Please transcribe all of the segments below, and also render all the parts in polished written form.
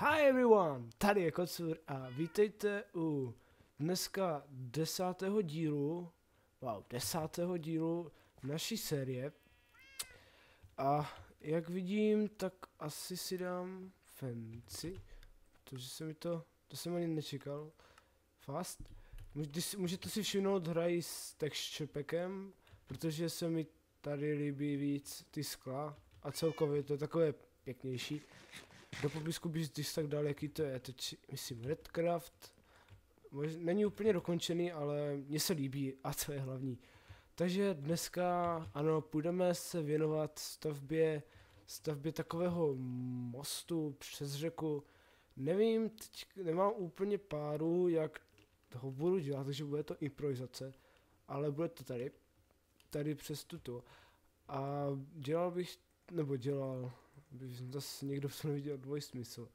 Hi everyone, tady je Kocur a vítejte u dneska 10. dílu, wow, 10. dílu naší série. A jak vidím, tak asi si dám fancy, protože se mi to jsem ani nečekal, fast. Můžete si všimnout, hrají s texture packem, protože se mi tady líbí víc ty skla a celkově to je takové pěknější. Do popisku bych tak dal, jaký to je, teď myslím Redcraft, není úplně dokončený, ale mně se líbí a to je hlavní. Takže dneska, ano, půjdeme se věnovat stavbě takového mostu přes řeku. Nevím, teď nemám úplně páru, jak ho budu dělat, takže bude to improvizace, ale bude to tady přes tuto. A dělal, aby zase někdo v tom viděl dvojsmysl.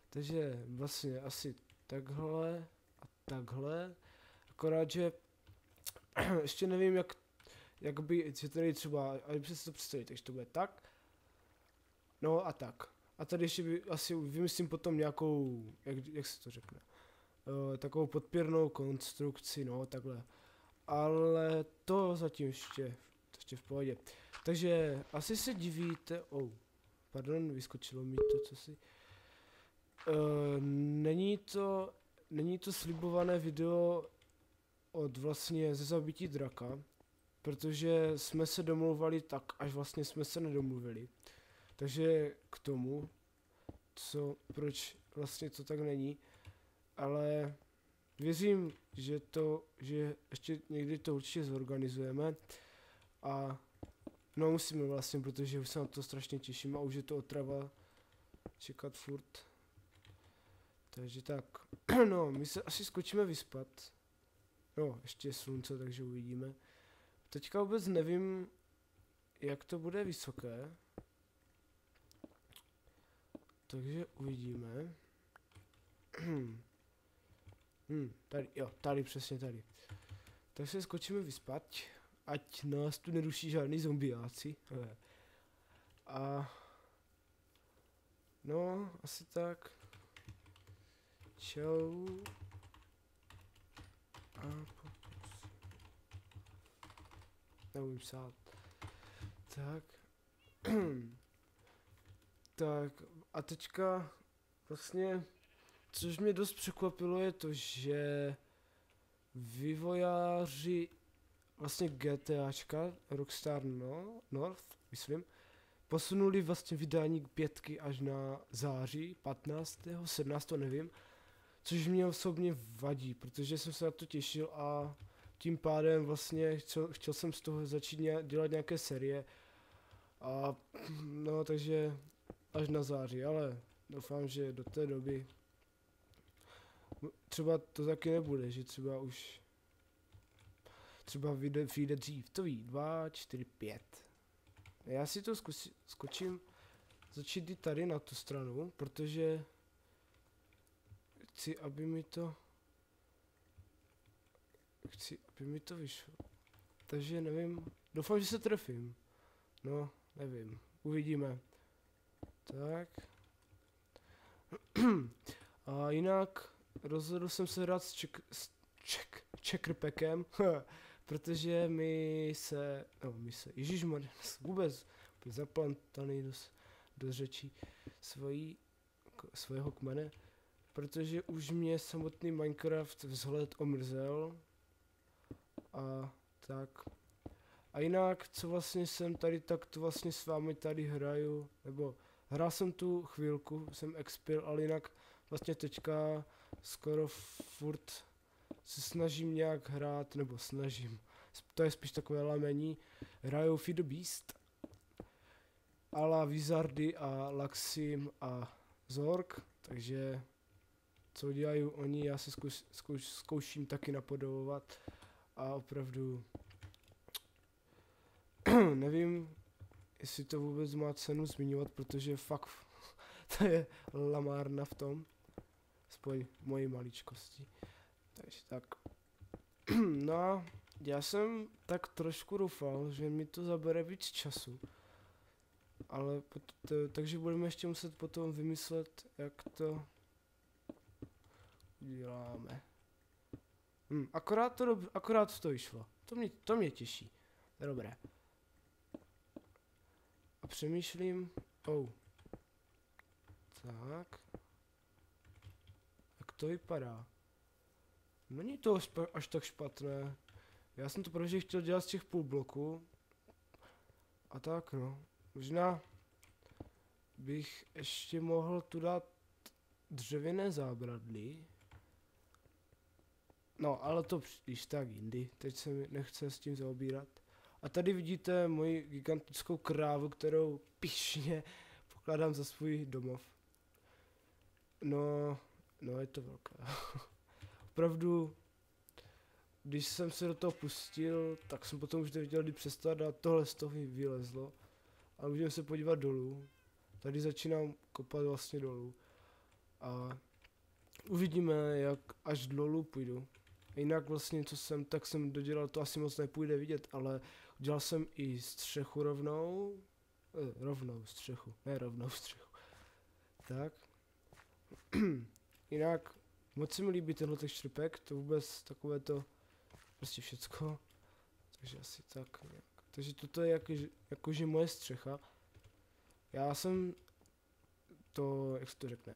Takže vlastně asi takhle a takhle. Akorát, že ještě nevím, jak by, že tady třeba, ale si to představit, takže to bude tak. No a tak. A tady ještě asi vymyslím potom nějakou, jak se to řekne, takovou podpěrnou konstrukci, no takhle. Ale to zatím ještě v pohodě. Takže asi se divíte, pardon, vyskočilo mi to, co si. Není to slibované video od vlastně ze zabití draka, protože jsme se domluvali tak, až vlastně jsme se nedomluvili. Takže k tomu, proč vlastně to tak není, ale věřím, že ještě někdy to určitě zorganizujeme a no musíme vlastně, protože už se na to strašně těším a už je to otrava čekat furt. Takže tak, no, my se asi skočíme vyspat. No, ještě je slunce, takže uvidíme. Teďka vůbec nevím, jak to bude vysoké. Takže uvidíme. Tady přesně tady. Tak se skočíme vyspat, ať nás tu neruší žádný zombiáci. A no, asi tak. Čau. A neumím psát. Tak. Tak a teďka vlastně, což mě dost překvapilo, je to, že vývojáři vlastně GTAčka, Rockstar North, myslím, posunuli vlastně vydání 5 až na září, 15. 17. nevím, což mě osobně vadí, protože jsem se na to těšil a tím pádem vlastně chtěl jsem z toho začít dělat nějaké série a no takže až na září, ale doufám, že do té doby třeba to taky nebude, že třeba vyjde dřív, to ví, 2, 4, 5. Já si to skočím začít i tady na tu stranu, protože chci, aby mi to vyšlo. Takže nevím, doufám, že se trefím. No, nevím, uvidíme. Tak. A jinak rozhodl jsem se hrát s checkerpackem, protože ježišmarja, vůbec zaplantaný do řečí svého kmene, protože už mě samotný Minecraft vzhled omrzel a tak. A jinak, co vlastně jsem tady, tak to vlastně s vámi tady hraju, nebo hrál jsem tu chvilku, jsem expil, ale jinak vlastně teďka skoro furt se snažím nějak hrát, nebo to je spíš takové lamení, hraju Feed the Beast, a la Wizardy a Laxim a Zork, takže co dělají oni, já se zkouším taky napodobovat a opravdu nevím, jestli to vůbec má cenu zmiňovat, protože fakt to je lamárna v tom, aspoň mojí maličkosti. Takže tak. No a já jsem tak trošku doufal, že mi to zabere víc času. ale takže budeme ještě muset potom vymyslet, jak to uděláme. Akorát to vyšlo. To mě těší. Dobré. A přemýšlím, tak. Jak to vypadá? Není to až tak špatné. Já jsem to protože chtěl dělat z těch půl bloků. A tak no. Možná bych ještě mohl tu dát dřevěné zábradlí. No, ale to když tak jindy. Teď se mi nechce s tím zaobírat. A tady vidíte moji gigantickou krávu, kterou pyšně pokládám za svůj domov. No, je to velká. Opravdu, když jsem se do toho pustil, tak jsem potom už nevěděl, kdy přestat a tohle z toho vylezlo. A můžeme se podívat dolů. Tady začínám kopat vlastně dolů. A uvidíme, jak až dolů půjdu. Jinak vlastně, tak jsem dodělal, to asi moc nepůjde vidět, ale udělal jsem i střechu rovnou. Rovnou střechu. Tak. Jinak, moc se mi líbí tenhle štrpek, to vůbec takové to, prostě všecko. Takže asi tak nějak. Takže toto je jakože moje střecha. Já jsem to, jak se to řekne,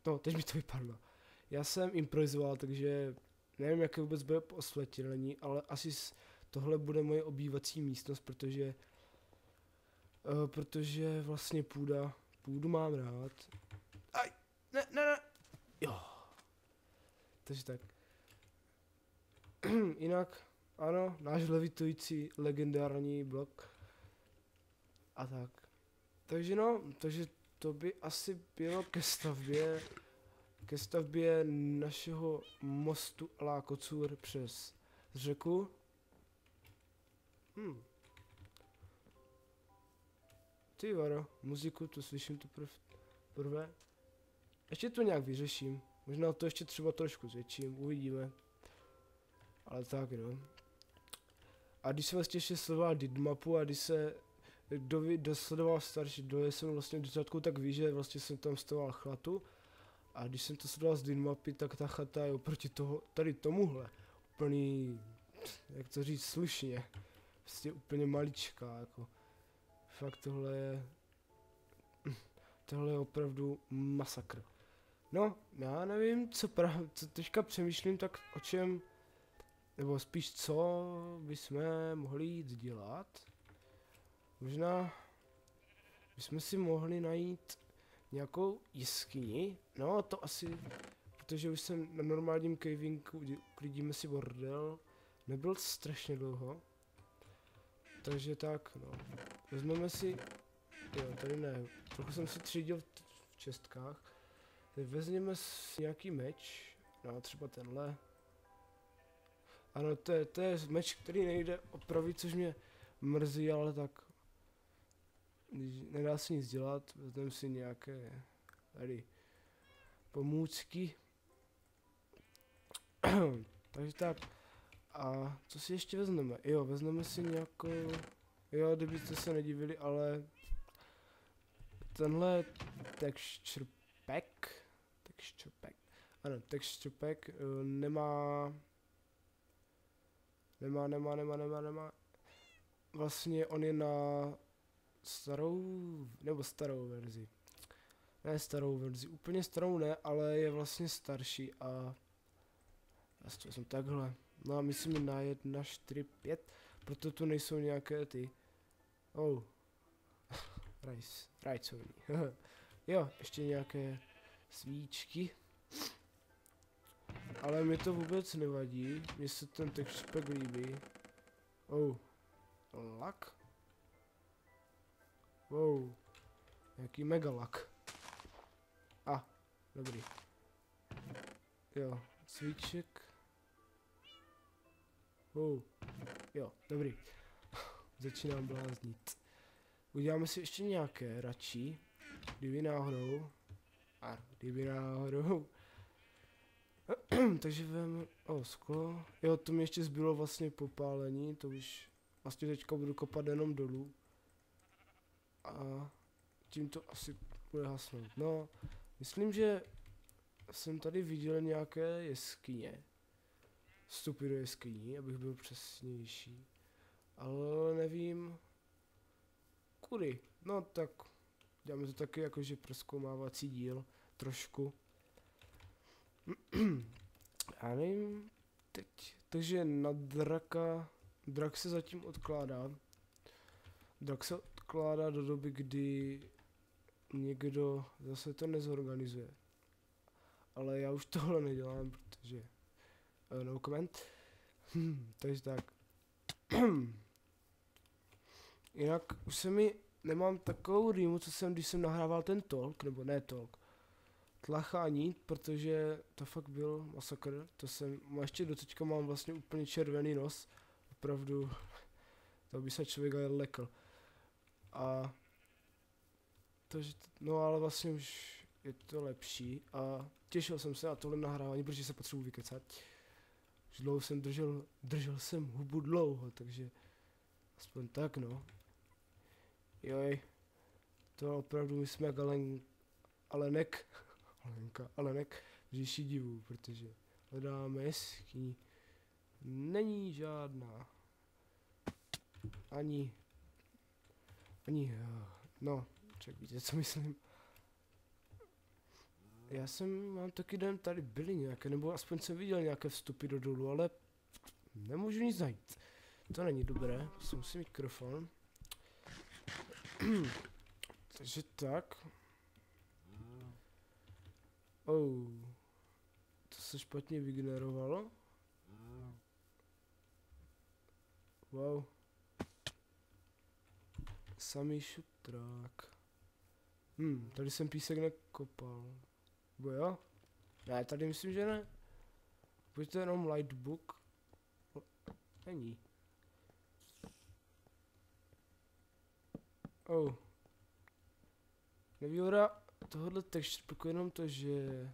no, teď mi to vypadlo. Já jsem improvizoval, takže nevím, jaké vůbec bude osvětlení, ale asi tohle bude moje obývací místnost, protože vlastně půdu mám rád. Aj, ne, jo. Takže tak. Jinak, ano, náš levitující legendární blok. A tak. Takže to by asi bylo ke stavbě našeho mostu la Kocur přes řeku. Ty varo, muziku, to slyším to prvé. Ještě to nějak vyřeším. Možná to ještě třeba trošku zvětším, uvidíme. Ale tak no. A když jsem vlastně ještě sledoval Didmapu a když se dosledoval starší dole, jsem vlastně do začátku tak ví, že vlastně jsem tam stavoval chatu. A když jsem to sledoval z Didmapy, tak ta chata je oproti tady tomuhle úplný, jak to říct, slušně. Prostě úplně maličká, jako. Fakt tohle je opravdu masakr. No, já nevím, co teďka přemýšlím, tak o čem, nebo spíš co bychom mohli jít dělat. Možná bychom si mohli najít nějakou jeskyni, no to asi, protože už jsem na normálním cavingu, uklidíme si bordel, nebyl strašně dlouho. Takže tak, no. Vezmeme si, tady ne, trochu jsem si třídil v čestkách. Teď vezměme si nějaký meč, no třeba tenhle. Ano, to je meč, který nejde opravit, což mě mrzí, ale tak nedá se nic dělat, vezmeme si nějaké tady pomůcky. Takže tak. A co si ještě vezmeme? Jo, vezmeme si nějakou, kdybyste se nedivili, ale tenhle texture pack, nemá, vlastně on je na starou verzi. Ne starou verzi, úplně starou ne, ale je vlastně starší a já si to jsem takhle. No a myslím na 1.4.5, proto tu nejsou nějaké ty. Rajcovní. Jo, ještě nějaké svíčky. Ale mi to vůbec nevadí, mně se ten texture pack líbí. Lak? Jaký mega lak. Dobrý. Jo, svíček. Jo, dobrý. Začínám bláznit. Uděláme si ještě nějaké radši. Kdyby náhodou. Takže vezmeme, sklo. Jo, to mi ještě zbylo vlastně popálení, to už vlastně teďka budu kopat jenom dolů. A tím to asi bude hasnout. No, myslím, že jsem tady viděl nějaké jeskyně. Vstupy do jeskyní, abych byl přesnější. Ale nevím, kudy. No tak, děláme to taky jakože prozkoumávací díl, trošku. Já nevím, teď. Takže na drak se zatím odkládá. Drak se odkládá do doby, kdy někdo zase to nezorganizuje. Ale já už tohle nedělám, protože no comment. Takže tak. Jinak už se mi nemám takovou rýmu, co jsem, když jsem nahrával ten talk, nebo ne talk, tlachání, protože to fakt byl masakr. To jsem, ještě do teďka mám vlastně úplně červený nos. Opravdu, to by se člověk lekl. A takže, no ale vlastně už je to lepší a těšil jsem se na tohle nahrávání, protože se potřebuji vykecat. Už dlouho jsem držel jsem hubu dlouho, takže aspoň tak no. Joj, to opravdu my jsme jak Alenek v říši divů, protože hledáme jeskyni. Není žádná. Ani, no, čak víte, co myslím. Mám taky den, tady byly nějaké, nebo aspoň jsem viděl nějaké vstupy do dolu, ale nemůžu nic najít. To není dobré, musím mít mikrofon. Takže tak. To se špatně vygenerovalo. Wow. Samý šutrák. Tady jsem písek nekopal. Bo jo? Ne, tady myslím, že ne. Pojď to jenom lightbook. Není. Nevýhoda tohohle texture jenom to, že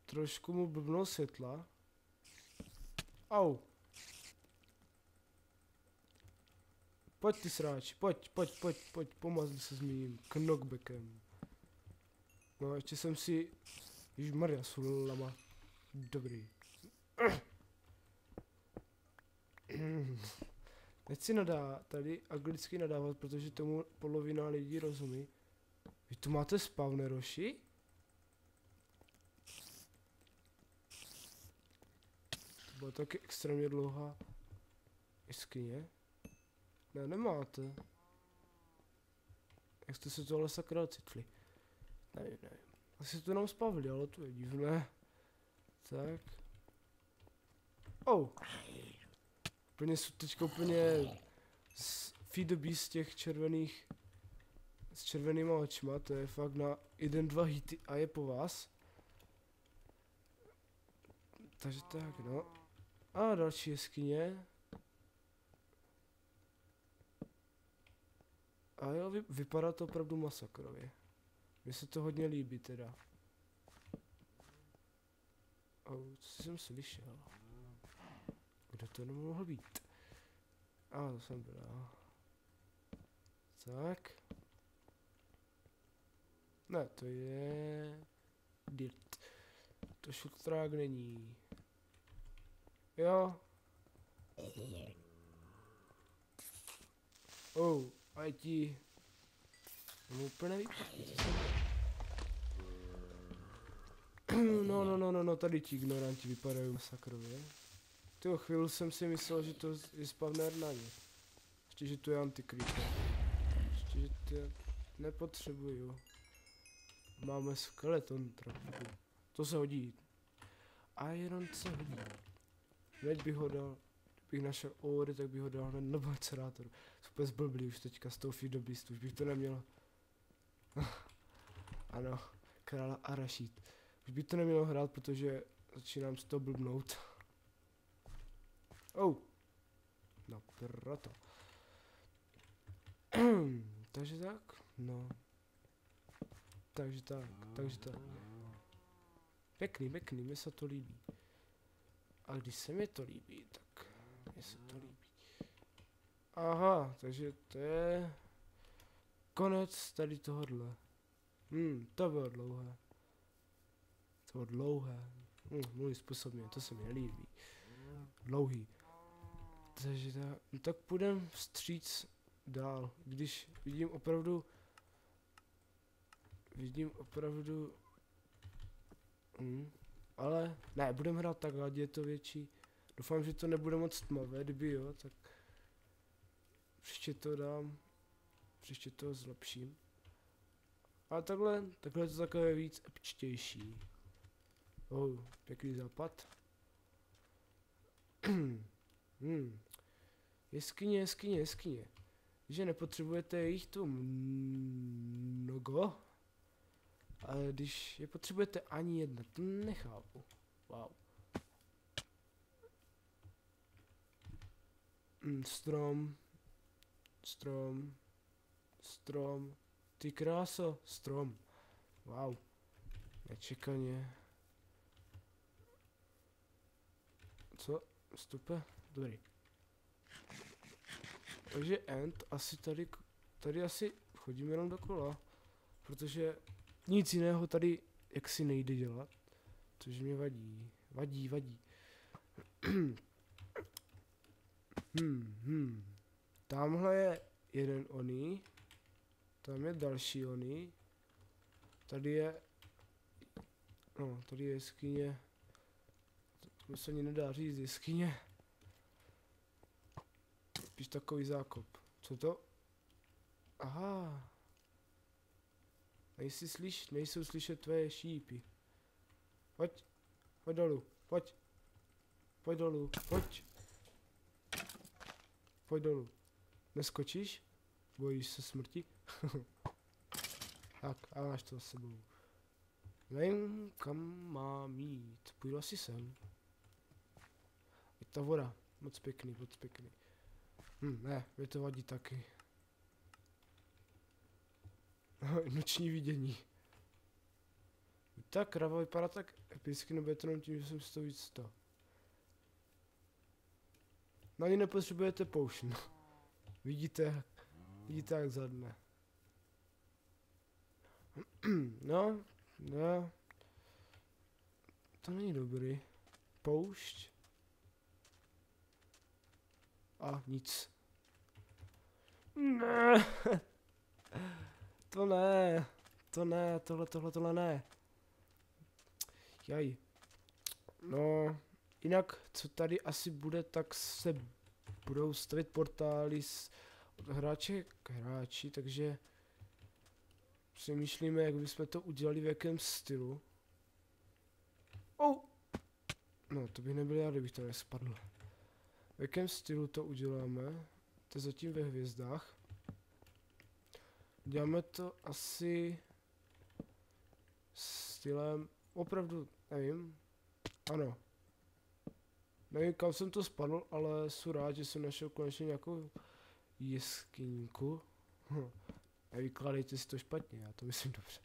trošku mu blbnou světla. Pojď ty sráči, pojď, pomazli se s mým knockbackem. No, ještě jsem si, ježmarja, sulama. Dobrý. Nechci tady anglicky nadávat, protože tomu polovina lidí rozumí. Vy tu máte spawner, Roši? To byla taky extrémně dlouhá jeskyně. Ne, nemáte. Jak jste se tohle sakra ocitli? Nevím. Asi to nám spavili, ale to je divné. Tak. Úplně jsou teďka úplně feedby z těch červených, s červenýma očima, to je fakt na 1-2 hity a je po vás. Takže tak, no. A další jeskyně. A jo, vypadá to opravdu masakrově. Mně se to hodně líbí teda. Co jsem slyšel? Kde to nemohlo být? To jsem byl. Tak. Ne, to je dirt. To šutrák není. Jo. A ti. Úplně neví. No, tady ti ignoranti vypadají masakrově. Tyjo, chvíli jsem si myslel, že to je spawner na ně. Ještě, že to je anti-creeper. Ještě, že to nepotřebuju. Máme skeleton trochu. To se hodí. Iron se hodí. Hned bych ho dal, kdybych našel óry, tak bych ho dal hned na macerátor. Super zblblý už teďka z toho feed beastu, už bych to neměl. Ano, krála Arašít. Už bych to nemělo hrát, protože začínám z toho blbnout. No proto. Takže tak, no. Takže tak. Pěkný, mně se to líbí. A když se mi to líbí, tak mně se to líbí. Aha, takže to je konec tady tohohle. To bylo dlouhé. To bylo dlouhé. Můj způsob mě, to se mi nelíbí. Dlouhý. Takže tak půjdem vstříc dál, když vidím opravdu, ale ne, budeme hrát takhle, ať je to větší. Doufám, že to nebude moc tmavé, kdyby jo, tak příště to dám, příště to zlepším. Ale takhle je to takové víc epčtější. Pěkný západ. Jeskyně. Že nepotřebujete jich tu mnogo, ale když je potřebujete ani jedna, to nechápu. Wow. Strom. Ty kráso, strom. Wow. Nečekaně. Co? Stupe? Dobrý. Takže end, asi tady asi chodíme jenom dokola, protože nic jiného tady jaksi nejde dělat, což mě vadí. Tamhle je jeden oný, tam je další oný, tady je jeskyně, to se ani nedá říct, jeskyně. Spíš takový zákop. Co to? Aha. Nejsou slyšet tvé šípy. Pojď dolů, pojď dolů. Neskočíš? Bojíš se smrti? Tak, a máš to s sebou. Nevím, kam mám jít. Půjdu asi sem. Je ta voda. Moc pěkný. Ne, mě to vadí taky. Noční vidění. Ta krava vypadá tak epicky, nebo je to jenom tím, že jsem si to víc to. No ani nepotřebujete potion. Vidíte jak zadne. No. To není dobrý. Poušť. A nic. Ne. Tohle ne. Jaj. No, jinak, co tady asi bude, tak se budou stavit portály od hráče k hráči, takže přemýšlíme, jak bychom to udělali, v jakém stylu. No, to bych nebyl já, kdybych to nespadl. V jakém stylu to uděláme? To je zatím ve hvězdách. Děláme to asi stylem, opravdu, nevím, ano. Nevím, kam jsem to spadl, ale jsem rád, že jsem našel konečně nějakou jeskyňku. Nevykládejte si to špatně, já to myslím dobře.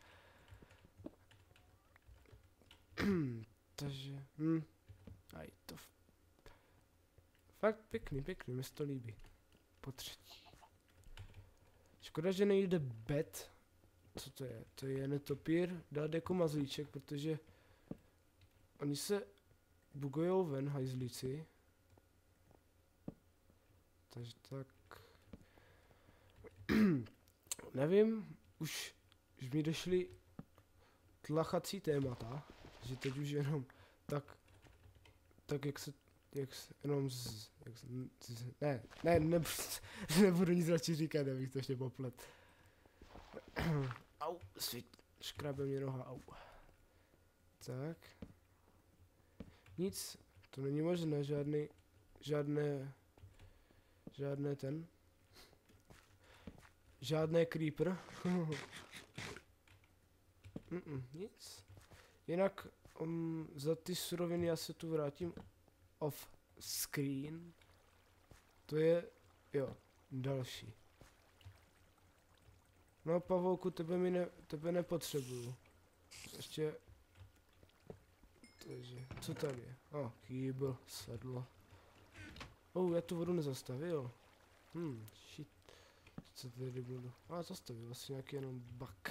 Takže, a je to fakt pěkný, mi se to líbí. Po třetí. Škoda, že nejde bed. Co to je? To je netopír dát jako mazlíček, protože oni se bugujou ven, hajzlíci. Takže tak. Nevím, už mi došly tlachací témata, že teď už jenom tak nebudu nic radši říkat, abych to ještě poplet. Au, škrábe mě noha, au. Tak. Nic, to není možné, žádné creeper. Nic. Jinak za ty suroviny já se tu vrátím off screen. To je, další. No pavouku, tebe nepotřebuju. Ještě, takže, co tady je? Kýbl, sedlo. Já tu vodu nezastavil. Shit. Co tady budu? A zase to byl asi nějaký jenom bug.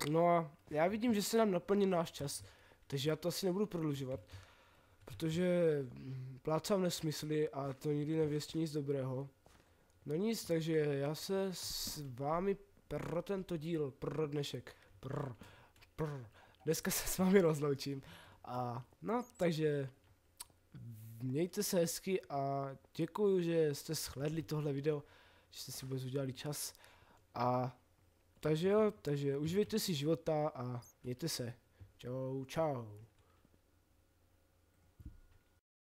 No a já vidím, že se nám naplnil náš čas, takže já to asi nebudu prodlužovat, protože plácám nesmysly a to nikdy nevěstí nic dobrého. No nic, takže já se s vámi pro tento díl, pro dnešek, dneska se s vámi rozloučím a no, takže mějte se hezky a děkuju, že jste shlédli tohle video, že jste si vůbec udělali čas a takže jo, takže užijte si života a mějte se. Čau, čau.